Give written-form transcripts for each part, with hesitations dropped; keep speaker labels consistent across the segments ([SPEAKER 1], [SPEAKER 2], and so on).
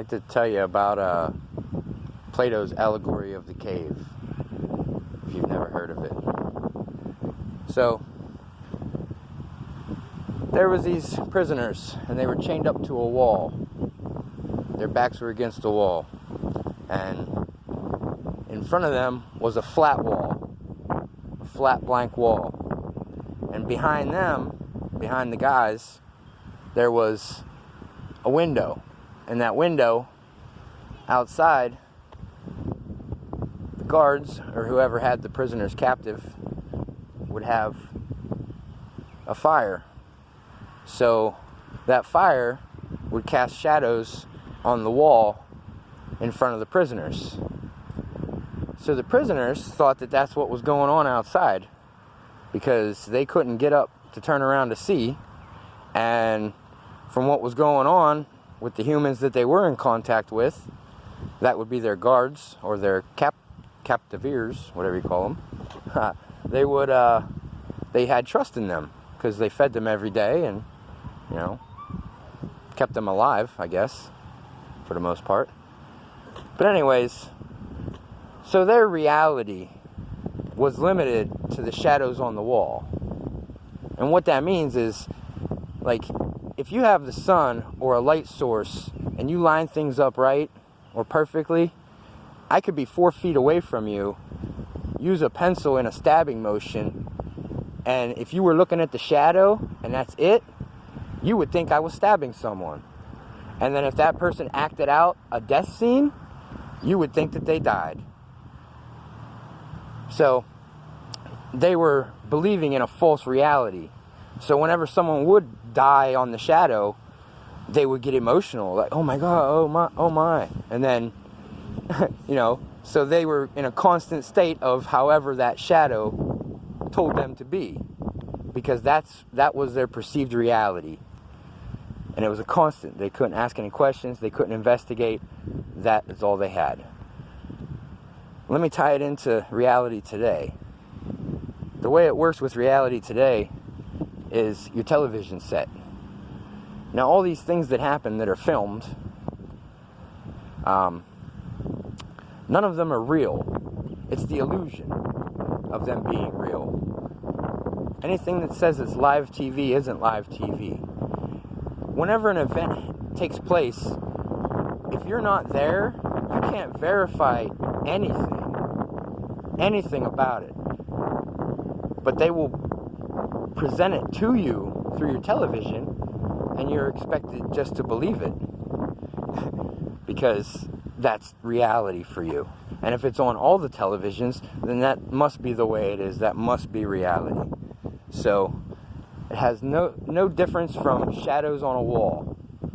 [SPEAKER 1] like to tell you about Plato's allegory of the cave, if you've never heard of it. So, there was these prisoners, and they were chained up to a wall. Their backs were against the wall. And in front of them was a flat wall, a flat blank wall. And behind them, behind the guys, there was a window. And that window, outside, the guards, or whoever had the prisoners captive, would have a fire. So that fire would cast shadows on the wall in front of the prisoners. So the prisoners thought that that's what was going on outside, because they couldn't get up to turn around to see. And from what was going on with the humans that they were in contact with, that would be their guards or their captiveers, whatever you call them. They had trust in them because they fed them every day and, kept them alive, I guess, for the most part. But anyways, so their reality was limited to the shadows on the wall. And what that means is, like, if you have the sun or a light source and you line things up right or perfectly, I could be 4 feet away from you, use a pencil in a stabbing motion, and if you were looking at the shadow and that's it, you would think I was stabbing someone. And then if that person acted out a death scene, you would think that they died. So they were believing in a false reality. So whenever someone would die on the shadow, they would get emotional, like, oh my God, oh my. And then, so they were in a constant state of however that shadow told them to be, because that was their perceived reality. And it was a constant. They couldn't ask any questions. They couldn't investigate. That is all they had. Let me tie it into reality today. The way it works with reality today is your television set. Now, all these things that happen that are filmed, none of them are real. It's the illusion of them being real. Anything that says it's live TV isn't live TV. Whenever an event takes place, if you're not there, you can't verify anything about it. But they will present it to you through your television, and you're expected just to believe it because that's reality for you. And if it's on all the televisions, then that must be the way it is. That must be reality. So it has no difference from shadows on a wall.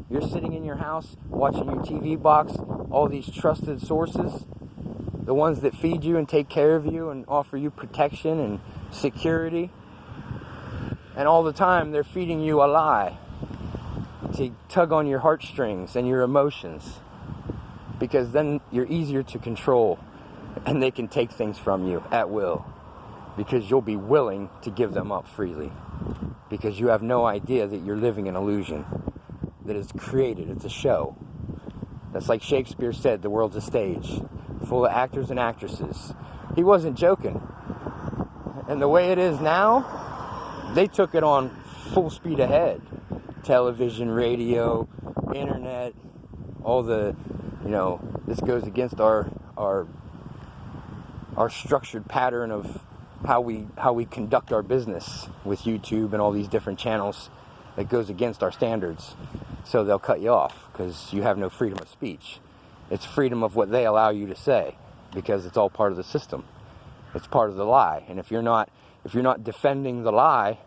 [SPEAKER 1] You're sitting in your house watching your TV box, all these trusted sources, the ones that feed you and take care of you and offer you protection and security. And all the time they're feeding you a lie to tug on your heartstrings and your emotions, because then you're easier to control and they can take things from you at will, because you'll be willing to give them up freely, because you have no idea that you're living an illusion that is created. It's a show. That's like Shakespeare said, the world's a stage full of actors and actresses. He wasn't joking. And the way it is now, they took it on full speed ahead. Television, radio, internet, all the, this goes against our structured pattern of how we conduct our business with YouTube and all these different channels. That goes against our standards. So they'll cut you off because you have no freedom of speech. It's freedom of what they allow you to say, because it's all part of the system. It's part of the lie. And if you're not defending the lie,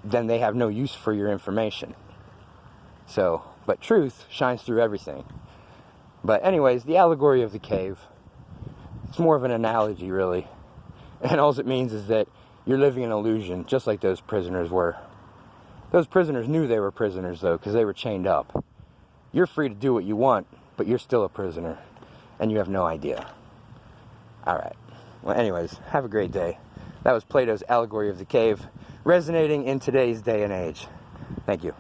[SPEAKER 1] then they have no use for your information. So, but truth shines through everything. But anyways, the allegory of the cave, it's more of an analogy, really. And all it means is that you're living an illusion, just like those prisoners were. Those prisoners knew they were prisoners, though, because they were chained up. You're free to do what you want, but you're still a prisoner, and you have no idea. All right. Well, anyways, have a great day. That was Plato's allegory of the cave, resonating in today's day and age. Thank you.